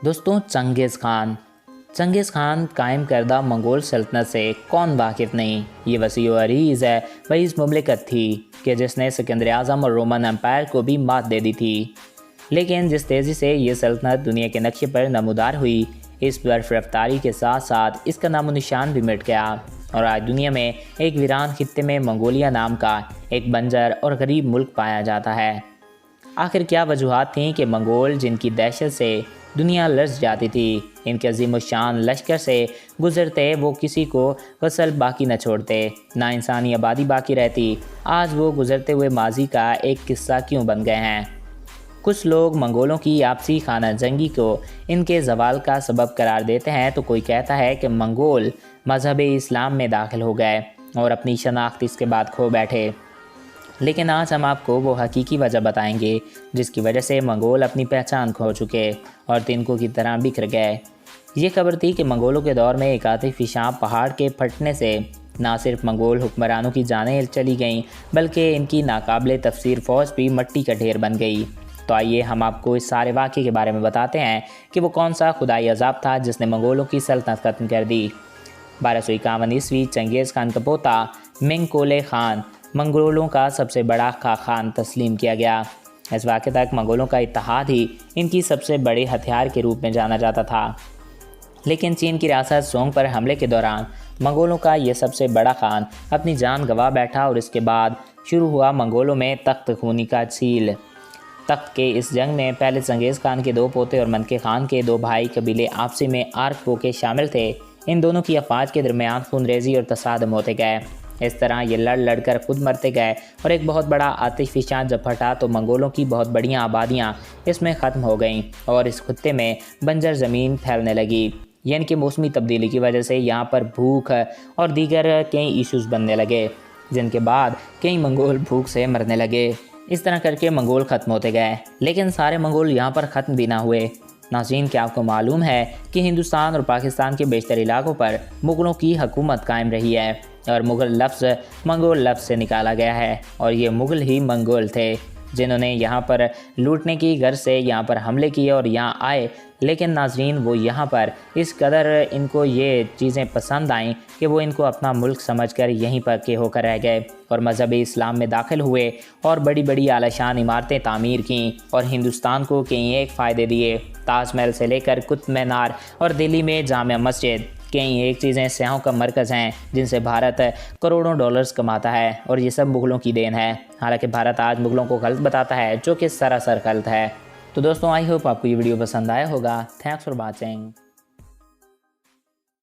دوستوں، چنگیز خان قائم کردہ منگول سلطنت سے کون واقف نہیں؟ یہ وسیع و عریض ہے وہی اس مملکت تھی کہ جس نے سکندر اعظم اور رومن امپائر کو بھی مات دے دی تھی۔ لیکن جس تیزی سے یہ سلطنت دنیا کے نقشے پر نمودار ہوئی، اس برف رفتاری کے ساتھ ساتھ اس کا نام و نشان بھی مٹ گیا، اور آج دنیا میں ایک ویران خطے میں منگولیا نام کا ایک بنجر اور غریب ملک پایا جاتا ہے۔ آخر کیا وجوہات تھیں کہ منگول، جن کی دہشت سے دنیا لرز جاتی تھی، ان کے عظیم الشان لشکر سے گزرتے وہ کسی کو غسل باقی نہ چھوڑتے، نہ انسانی آبادی باقی رہتی، آج وہ گزرتے ہوئے ماضی کا ایک قصہ کیوں بن گئے ہیں؟ کچھ لوگ منگولوں کی آپسی خانہ جنگی کو ان کے زوال کا سبب قرار دیتے ہیں، تو کوئی کہتا ہے کہ منگول مذہب اسلام میں داخل ہو گئے اور اپنی شناخت اس کے بعد کھو بیٹھے۔ لیکن آج ہم آپ کو وہ حقیقی وجہ بتائیں گے جس کی وجہ سے منگول اپنی پہچان کھو چکے اور تنکوں کی طرح بکھر گئے۔ یہ خبر تھی کہ منگولوں کے دور میں ایک آتشی شام پہاڑ کے پھٹنے سے نہ صرف منگول حکمرانوں کی جانیں چلی گئیں، بلکہ ان کی ناقابل تفسیر فوج بھی مٹی کا ڈھیر بن گئی۔ تو آئیے ہم آپ کو اس سارے واقعے کے بارے میں بتاتے ہیں کہ وہ کون سا خدائی عذاب تھا جس نے منگولوں کی سلطنت ختم کر دی۔ 1251 عیسوی چنگیز خان کا پوتا منگکولے خان منگولوں کا سب سے بڑا خاقان تسلیم کیا گیا۔ اس واقعے تک منگولوں کا اتحاد ہی ان کی سب سے بڑے ہتھیار کے روپ میں جانا جاتا تھا۔ لیکن چین کی ریاست سونگ پر حملے کے دوران منگولوں کا یہ سب سے بڑا خان اپنی جان گنوا بیٹھا، اور اس کے بعد شروع ہوا منگولوں میں تخت خونی کا چھیل۔ تخت کے اس جنگ میں پہلے چنگیز خان کے 2 پوتے اور منکے خان کے 2 بھائی قبیلے آپسی میں آرک پوکے شامل تھے۔ ان دونوں کی افواج کے درمیان خون ریزی اور تصادم ہوتے گئے۔ اس طرح یہ لڑ کر خود مرتے گئے، اور ایک بہت بڑا آتش فشاں جب پھٹا تو منگولوں کی بہت بڑیاں آبادیاں اس میں ختم ہو گئیں، اور اس خطے میں بنجر زمین پھیلنے لگی۔ یعنی کہ موسمی تبدیلی کی وجہ سے یہاں پر بھوک اور دیگر کئی ایشوز بننے لگے، جن کے بعد کئی منگول بھوک سے مرنے لگے۔ اس طرح کر کے منگول ختم ہوتے گئے، لیکن سارے منگول یہاں پر ختم بھی نہ ہوئے۔ ناظرین، کیا آپ کو معلوم ہے کہ ہندوستان اور پاکستان کے بیشتر علاقوں پر مغلوں کی حکومت قائم رہی ہے، اور مغل لفظ منگول لفظ سے نکالا گیا ہے، اور یہ مغل ہی منگول تھے جنہوں نے یہاں پر لوٹنے کی غرض سے یہاں پر حملے کیے اور یہاں آئے۔ لیکن ناظرین، وہ یہاں پر اس قدر ان کو یہ چیزیں پسند آئیں کہ وہ ان کو اپنا ملک سمجھ کر یہیں پر کے ہو کر رہ گئے، اور مذہب اسلام میں داخل ہوئے، اور بڑی بڑی عالیشان عمارتیں تعمیر کیں، اور ہندوستان کو کئی ایک فائدے دیے۔ تاج محل سے لے کر قطب مینار اور دلی میں جامع مسجد، کئی ایک چیزیں سیاحوں کا مرکز ہیں جن سے بھارت کروڑوں ڈالرز کماتا ہے، اور یہ سب مغلوں کی دین ہے۔ حالانکہ بھارت آج مغلوں کو غلط بتاتا ہے، جو کہ سراسر غلط ہے۔ تو دوستوں، آئی ہوپ آپ کو یہ ویڈیو پسند آیا ہوگا۔ Thanks for watching.